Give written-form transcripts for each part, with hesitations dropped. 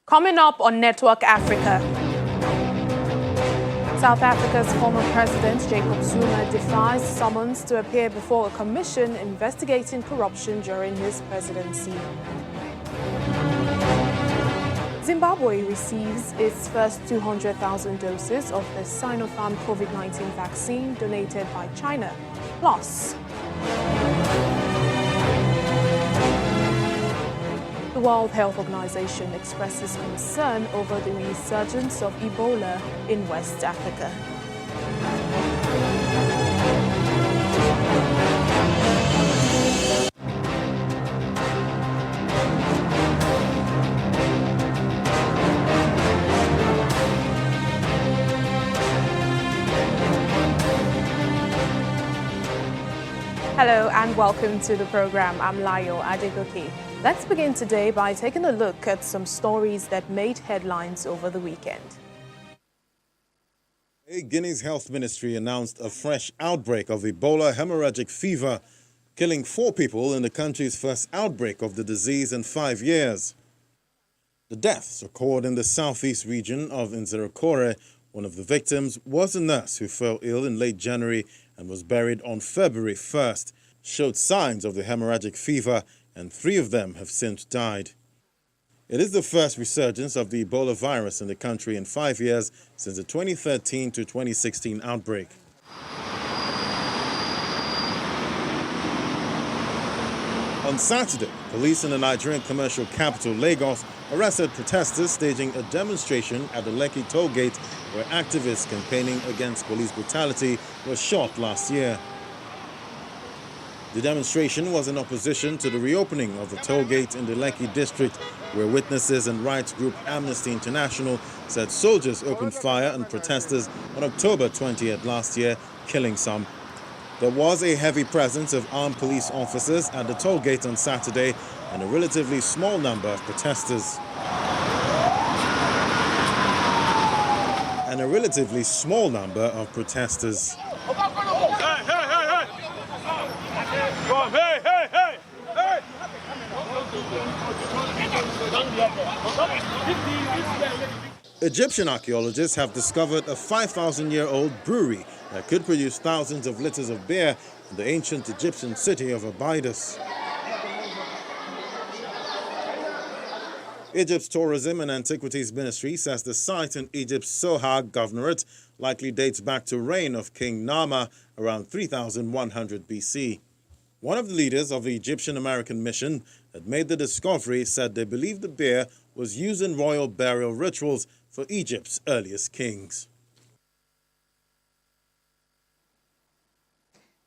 Coming up on Network Africa, South Africa's former president Jacob Zuma defies summons to appear before a commission investigating corruption during his presidency. Zimbabwe receives its first 200,000 doses of the Sinopharm COVID-19 vaccine donated by China. Plus, the World Health Organization expresses concern over the resurgence of Ebola in West Africa. Hello and welcome to the program. I'm Layo Adegoke. Let's begin today by taking a look at some stories that made headlines over the weekend. Guinea's health ministry announced a fresh outbreak of Ebola hemorrhagic fever, killing 4 people in the country's first outbreak of the disease in 5 years. The deaths occurred in the southeast region of Nzirikore. One of the victims was a nurse who fell ill in late January and was buried on February 1st, showed signs of the hemorrhagic fever, and 3 of them have since died. It is the first resurgence of the Ebola virus in the country in 5 years since the 2013 to 2016 outbreak. On Saturday, police in the Nigerian commercial capital, Lagos, arrested protesters staging a demonstration at the Lekki toll gate where activists campaigning against police brutality were shot last year. The demonstration was in opposition to the reopening of the toll gate in the Lekki district, where witnesses and rights group Amnesty International said soldiers opened fire on protesters on October 20th last year, killing some. There was a heavy presence of armed police officers at the toll gate on Saturday and a relatively small number of protesters. Egyptian archaeologists have discovered a 5,000-year-old brewery that could produce thousands of liters of beer in the ancient Egyptian city of Abydos. Egypt's Tourism and Antiquities Ministry says the site in Egypt's Sohag Governorate likely dates back to reign of King Nama around 3100 BC. One of the leaders of the Egyptian-American mission that made the discovery said they believe the beer was used in royal burial rituals for Egypt's earliest kings.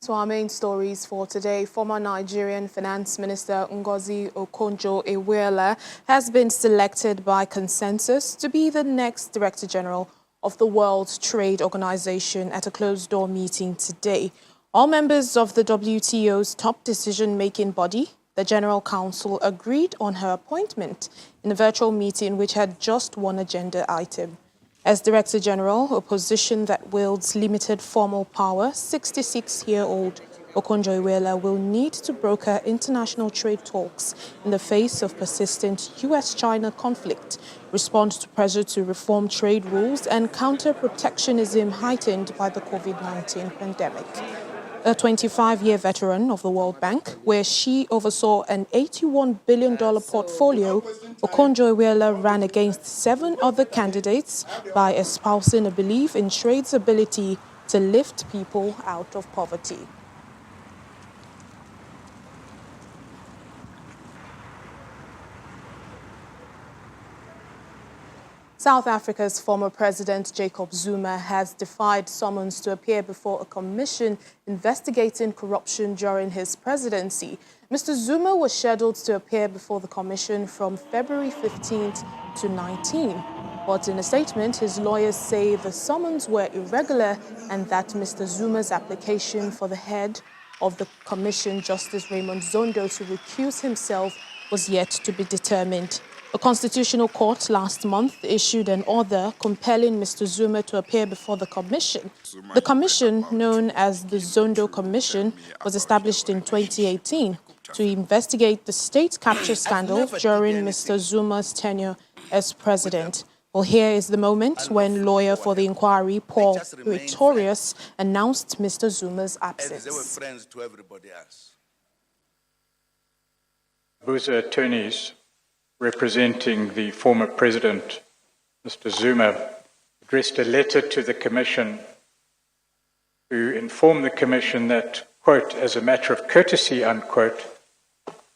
So our main stories for today: former Nigerian Finance Minister Ngozi Okonjo-Iweala has been selected by consensus to be the next Director General of the World Trade Organization at a closed-door meeting today. All members of the WTO's top decision-making body, the General Council, agreed on her appointment in a virtual meeting which had just one agenda item. As Director General, a position that wields limited formal power, 66-year-old Okonjo-Iweala will need to broker international trade talks in the face of persistent US-China conflict, respond to pressure to reform trade rules, and counter protectionism heightened by the COVID-19 pandemic. A 25-year veteran of the World Bank, where she oversaw an $81 billion portfolio, Okonjo-Iweala ran against 7 other candidates by espousing a belief in trade's ability to lift people out of poverty. South Africa's former president Jacob Zuma has defied summons to appear before a commission investigating corruption during his presidency. Mr. Zuma was scheduled to appear before the commission from February 15th to 19th. But in a statement, his lawyers say the summons were irregular and that Mr. Zuma's application for the head of the commission, Justice Raymond Zondo, to recuse himself was yet to be determined. A constitutional court last month issued an order compelling Mr. Zuma to appear before the commission. The commission, known as the Zondo Commission, was established in 2018 to investigate the state capture scandal during Mr. Zuma's tenure as president. Well, here is the moment when lawyer for the inquiry, Paul Pretorius, announced Mr. Zuma's absence. They were friends to everybody else. Buza attorneys representing the former president, Mr. Zuma, addressed a letter to the Commission to inform the Commission that, quote, as a matter of courtesy, unquote,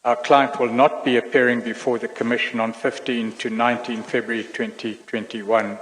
our client will not be appearing before the Commission on 15 to 19 February 2021.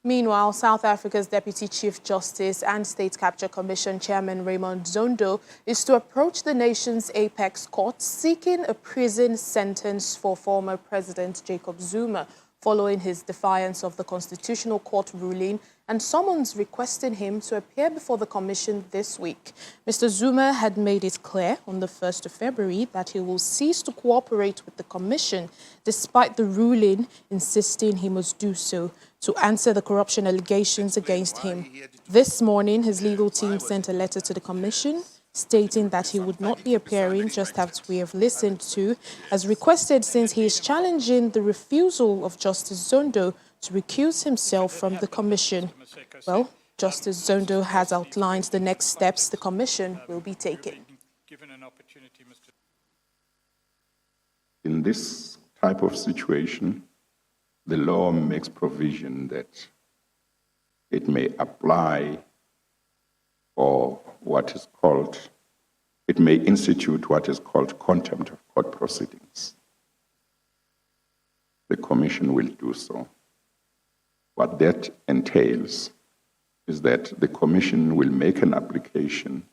Meanwhile, South Africa's Deputy Chief Justice and State Capture Commission Chairman Raymond Zondo is to approach the nation's apex court seeking a prison sentence for former President Jacob Zuma following his defiance of the Constitutional Court ruling and summons requesting him to appear before the commission this week. Mr. Zuma had made it clear on the 1st of February that he will cease to cooperate with the commission, despite the ruling insisting he must do so to answer the corruption allegations against him. This morning, his legal team sent a letter to the commission stating that he would not be appearing, just as we have listened to, as requested, since he is challenging the refusal of Justice Zondo to recuse himself from the commission. Well, Justice Zondo has outlined the next steps the commission will be taking. In this type of situation, the law makes provision that it may apply for what is called, it may institute what is called contempt of court proceedings. The commission will do so. What that entails is that the commission will make an application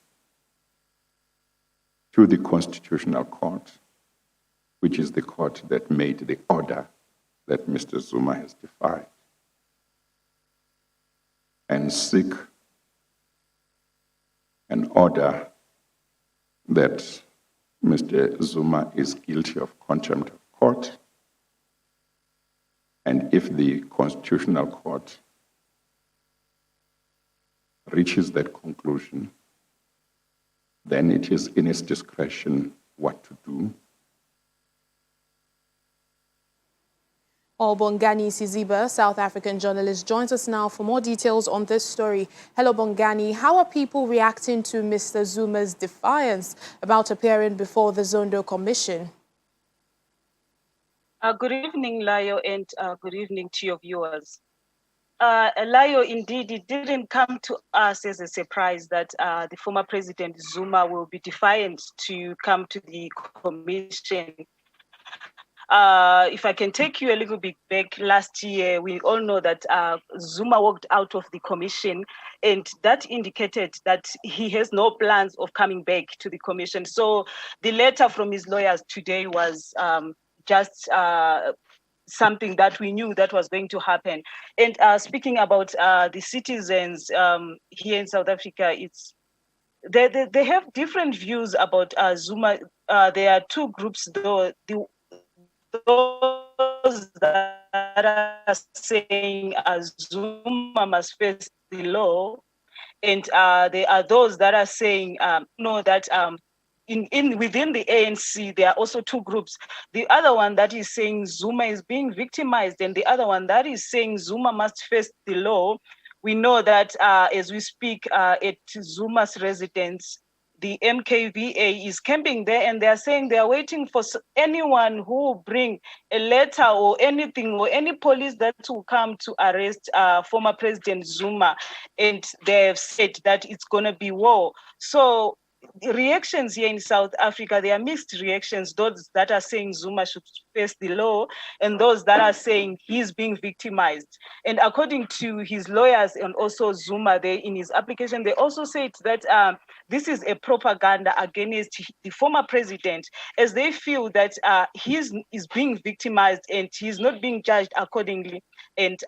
to the Constitutional Court, which is the court that made the order that Mr. Zuma has defied, and seek an order that Mr. Zuma is guilty of contempt of court, and if the Constitutional Court reaches that conclusion, then it is in its discretion what to do. Bongani Siziba, South African journalist, joins us now for more details on this story. Hello, Bongani. How are people reacting to Mr. Zuma's defiance about appearing before the Zondo Commission? Good evening, Layo, and good evening to your viewers. Layo, indeed, it didn't come to us as a surprise that the former President Zuma will be defiant to come to the commission. If I can take you a little bit back, last year, we all know that Zuma walked out of the commission, and that indicated that he has no plans of coming back to the commission. So the letter from his lawyers today was just something that we knew that was going to happen. And speaking about the citizens here in South Africa, they have different views about Zuma. There are two groups, though. Those that are saying Zuma must face the law, and there are those that are saying that within the ANC there are also two groups. The other one that is saying Zuma is being victimized, and the other one that is saying Zuma must face the law. We know that as we speak at Zuma's residence, the MKVA is camping there, and they are saying they are waiting for anyone who will bring a letter or anything, or any police that will come to arrest former President Zuma. And they have said that it's going to be war. So the reactions here in South Africa, they are mixed reactions. Those that are saying Zuma should face the law, and those that are saying he's being victimized. And according to his lawyers and also Zuma, in his application, they also said that this is a propaganda against the former president, as they feel that he is being victimized and he's not being judged accordingly. And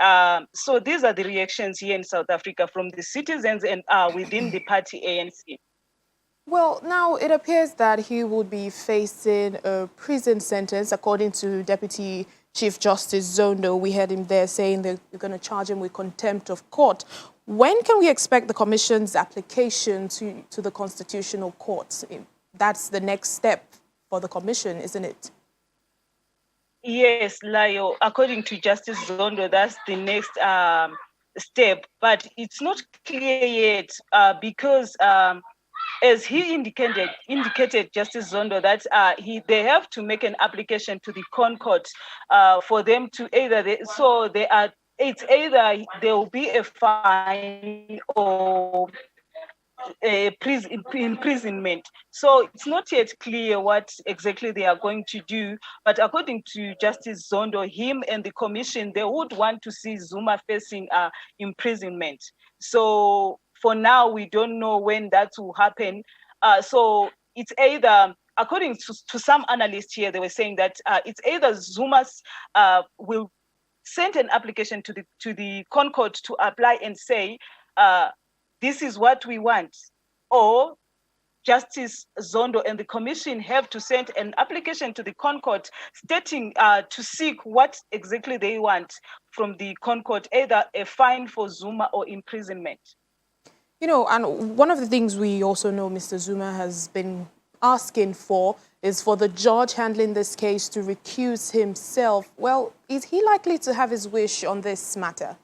so these are the reactions here in South Africa from the citizens and within the party ANC. Well, now it appears that he would be facing a prison sentence, according to Deputy Chief Justice Zondo. We heard him there saying they're going to charge him with contempt of court. When can we expect the Commission's application to the Constitutional Court? That's the next step for the Commission, isn't it? Yes, Layo, according to Justice Zondo, that's the next step. But it's not clear yet because as he indicated Justice Zondo, that they have to make an application to the Concord for them to it's either there will be a fine or imprisonment. So it's not yet clear what exactly they are going to do. But according to Justice Zondo, him and the commission, they would want to see Zuma facing imprisonment. So for now, we don't know when that will happen. So it's either, according to some analysts here, they were saying that it's either Zuma's will send an application to the Concord to apply and say, this is what we want, or Justice Zondo and the commission have to send an application to the Concord stating to seek what exactly they want from the Concord, either a fine for Zuma or imprisonment. You know, and one of the things we also know Mr. Zuma has been asking for is for the judge handling this case to recuse himself. Well, is he likely to have his wish on this matter?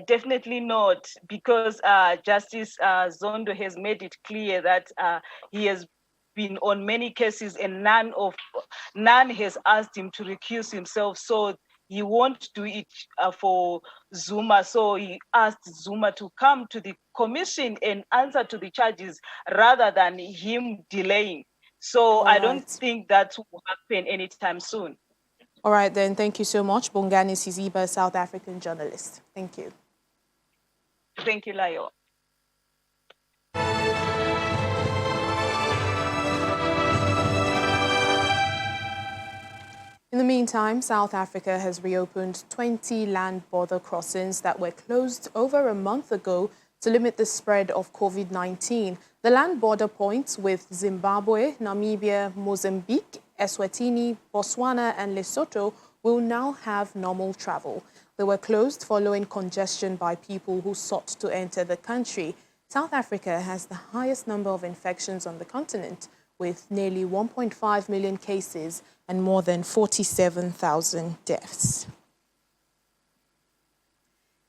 Definitely not, because Justice Zondo has made it clear that he has been on many cases and none has asked him to recuse himself. So he won't do it for Zuma. So he asked Zuma to come to the commission and answer to the charges rather than him delaying. So I don't think that will happen anytime soon. All right, then. Thank you so much. Bongani Siziba, South African journalist. Thank you. Thank you, Layo. In the meantime, South Africa has reopened 20 land border crossings that were closed over a month ago to limit the spread of COVID-19. The land border points with Zimbabwe, Namibia, Mozambique, Eswatini, Botswana and Lesotho will now have normal travel. They were closed following congestion by people who sought to enter the country. South Africa has the highest number of infections on the continent, with nearly 1.5 million cases and more than 47,000 deaths.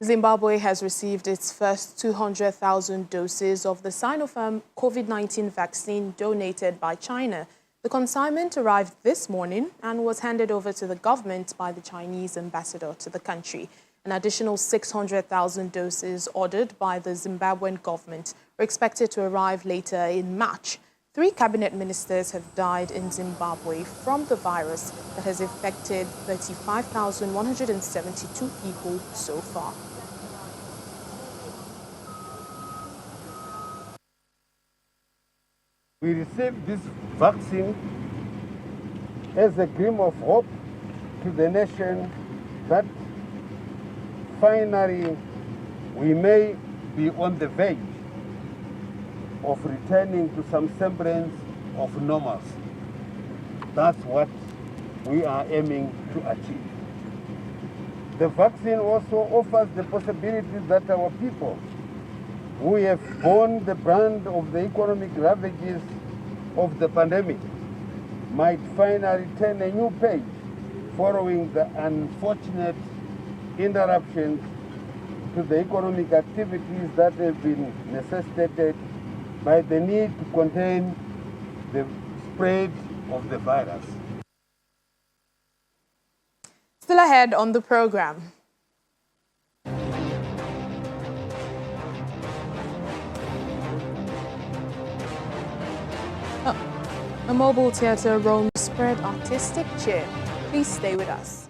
Zimbabwe has received its first 200,000 doses of the Sinopharm COVID-19 vaccine donated by China. The consignment arrived this morning and was handed over to the government by the Chinese ambassador to the country. An additional 600,000 doses ordered by the Zimbabwean government are expected to arrive later in March. 3 cabinet ministers have died in Zimbabwe from the virus that has affected 35,172 people so far. We received this vaccine as a gleam of hope to the nation that finally we may be on the verge of returning to some semblance of normalcy. That's what we are aiming to achieve. The vaccine also offers the possibility that our people who have borne the brunt of the economic ravages of the pandemic might finally turn a new page following the unfortunate interruptions to the economic activities that have been necessitated by the need to contain the spread of the virus. Still ahead on the program. A mobile theatre roam spread artistic cheer. Please stay with us.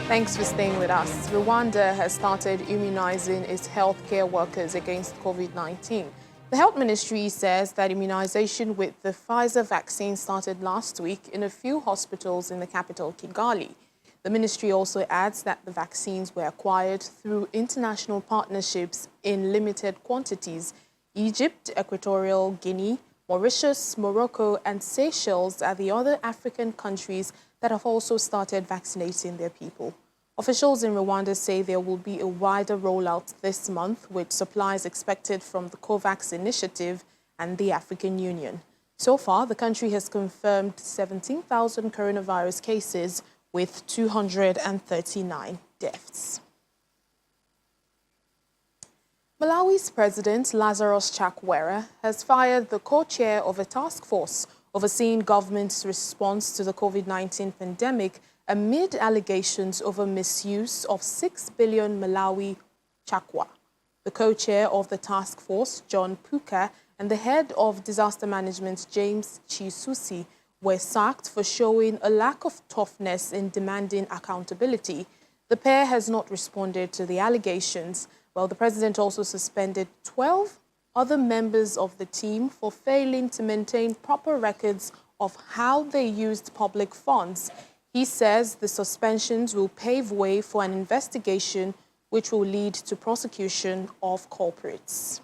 Thanks for staying with us. Rwanda has started immunizing its healthcare workers against COVID-19. The health ministry says that immunization with the Pfizer vaccine started last week in a few hospitals in the capital, Kigali. The ministry also adds that the vaccines were acquired through international partnerships in limited quantities. Egypt, Equatorial Guinea, Mauritius, Morocco and Seychelles are the other African countries that have also started vaccinating their people. Officials in Rwanda say there will be a wider rollout this month, with supplies expected from the COVAX initiative and the African Union. So far, the country has confirmed 17,000 coronavirus cases with 239 deaths. Malawi's President Lazarus Chakwera has fired the co-chair of a task force overseeing government's response to the COVID-19 pandemic amid allegations over misuse of 6 billion Malawi chakwa. The co-chair of the task force, John Puka, and the head of disaster management, James Chisusi, were sacked for showing a lack of toughness in demanding accountability. The pair has not responded to the allegations, while the president also suspended 12 other members of the team for failing to maintain proper records of how they used public funds. He says the suspensions will pave way for an investigation which will lead to prosecution of culprits.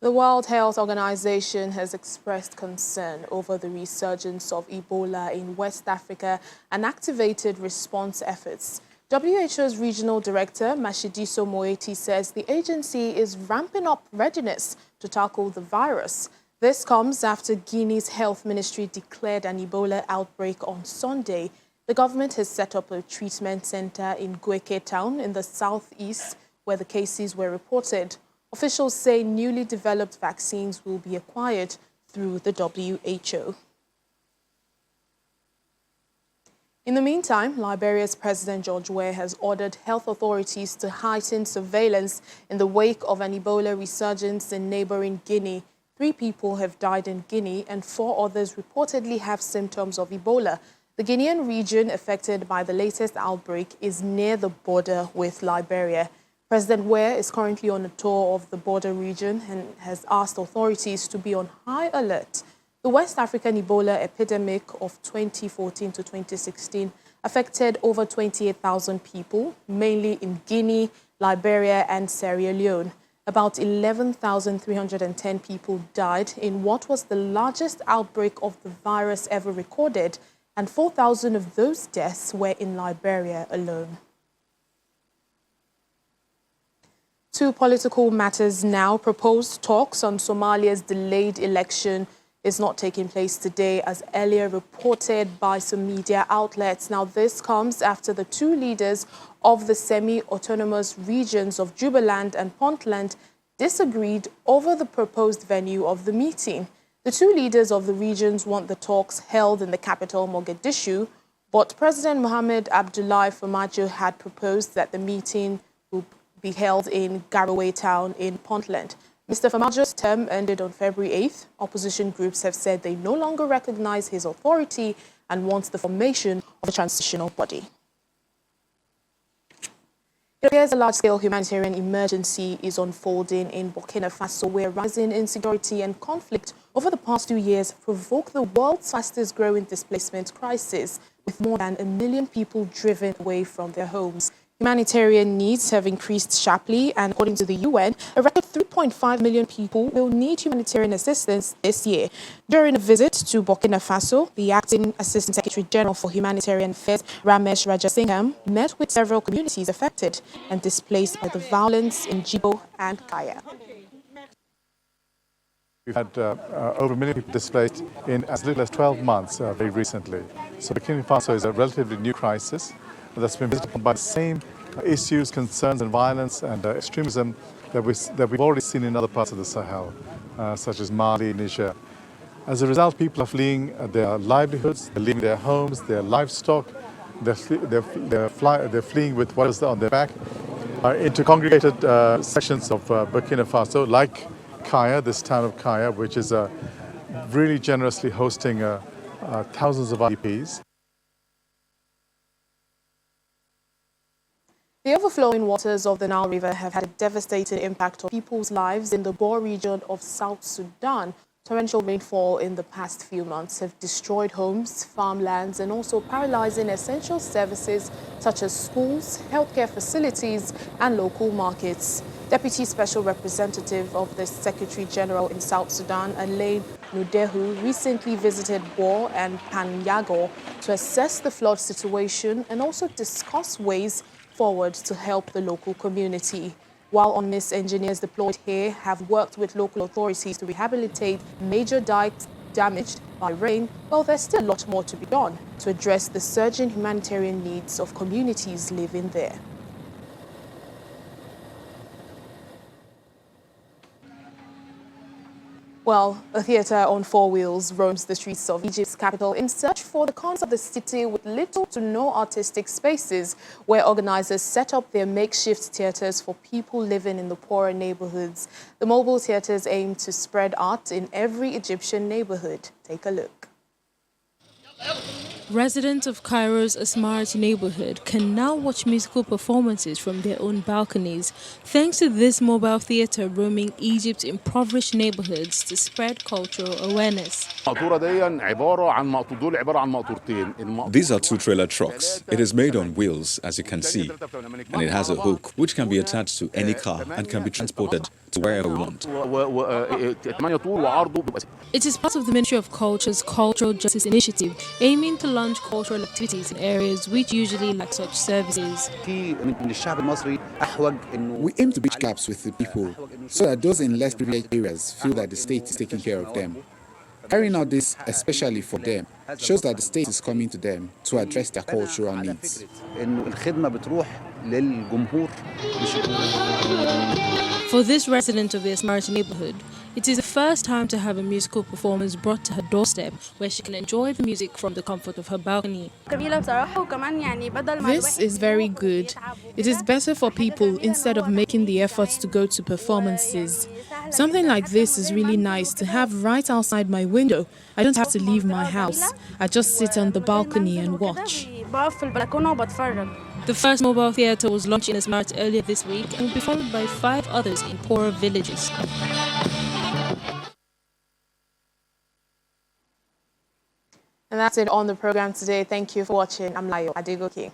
The World Health Organization has expressed concern over the resurgence of Ebola in West Africa and activated response efforts. WHO's regional director, Mashidiso Moeti, says the agency is ramping up readiness to tackle the virus. This comes after Guinea's health ministry declared an Ebola outbreak on Sunday. The government has set up a treatment center in Gueke town in the southeast where the cases were reported. Officials say newly developed vaccines will be acquired through the WHO. In the meantime, Liberia's President George Weah has ordered health authorities to heighten surveillance in the wake of an Ebola resurgence in neighboring Guinea. 3 people have died in Guinea and 4 others reportedly have symptoms of Ebola. The Guinean region affected by the latest outbreak is near the border with Liberia. President Weah is currently on a tour of the border region and has asked authorities to be on high alert. The West African Ebola epidemic of 2014 to 2016 affected over 28,000 people, mainly in Guinea, Liberia and Sierra Leone. About 11,310 people died in what was the largest outbreak of the virus ever recorded, and 4,000 of those deaths were in Liberia alone. To political matters now. Proposed talks on Somalia's delayed election is not taking place today, as earlier reported by some media outlets. Now, this comes after the 2 leaders of the semi-autonomous regions of Jubaland and Puntland disagreed over the proposed venue of the meeting. The 2 leaders of the regions want the talks held in the capital, Mogadishu, but President Mohamed Abdullahi Farmajo had proposed that the meeting will be held in Garowe town in Puntland. Mr. Farmajo's term ended on February 8th. Opposition groups have said they no longer recognize his authority and want the formation of a transitional body. It appears a large-scale humanitarian emergency is unfolding in Burkina Faso, where rising insecurity and conflict over the past 2 years provoked the world's fastest-growing displacement crisis, with more than 1 million people driven away from their homes. Humanitarian needs have increased sharply, and according to the UN, a record 3.5 million people will need humanitarian assistance this year. During a visit to Burkina Faso, the acting Assistant Secretary General for Humanitarian Affairs, Ramesh Rajasingham, met with several communities affected and displaced by the violence in Jibo and Kaya. We've had over 1 million people displaced in as little as 12 months very recently. So Burkina Faso is a relatively new crisis that's been visited by the same issues, concerns and violence and extremism that we've already seen in other parts of the Sahel, such as Mali, Niger. As a result, people are fleeing their livelihoods, they're leaving their homes, their livestock, they're fleeing with what is on their back into congregated sections of Burkina Faso, like Kaya, this town of Kaya, which is really generously hosting thousands of IDPs. The overflowing waters of the Nile River have had a devastating impact on people's lives in the Bor region of South Sudan. Torrential rainfall in the past few months have destroyed homes, farmlands, and also paralyzing essential services such as schools, healthcare facilities, and local markets. Deputy Special Representative of the Secretary General in South Sudan, Alain Nudehu, recently visited Bor and Panyago to assess the flood situation and also discuss ways forward to help the local community. While on this, engineers deployed here have worked with local authorities to rehabilitate major dikes damaged by rain, well, there's still a lot more to be done to address the surging humanitarian needs of communities living there. Well, a theatre on four wheels roams the streets of Egypt's capital in search for the corners of the city with little to no artistic spaces, where organizers set up their makeshift theatres for people living in the poorer neighborhoods. The mobile theatres aim to spread art in every Egyptian neighborhood. Take a look. Residents of Cairo's Asmarat neighborhood can now watch musical performances from their own balconies, thanks to this mobile theater roaming Egypt's impoverished neighborhoods to spread cultural awareness. These are two trailer trucks. It is made on wheels, as you can see, and it has a hook which can be attached to any car and can be transported to wherever we want. It is part of the Ministry of Culture's Cultural Justice Initiative, aiming to launch cultural activities in areas which usually lack such services. We aim to bridge gaps with the people so that those in less privileged areas feel that the state is taking care of them. Carrying out this, especially for them, shows that the state is coming to them to address their cultural needs. For this resident of the Asmarat neighborhood, it is the first time to have a musical performance brought to her doorstep, where she can enjoy the music from the comfort of her balcony. This is very good. It is better for people instead of making the efforts to go to performances. Something like this is really nice to have right outside my window. I don't have to leave my house. I just sit on the balcony and watch. The first mobile theatre was launched in Asmarat earlier this week and will be followed by 5 others in poorer villages. And that's it on the program today. Thank you for watching. I'm Layo Adegoke.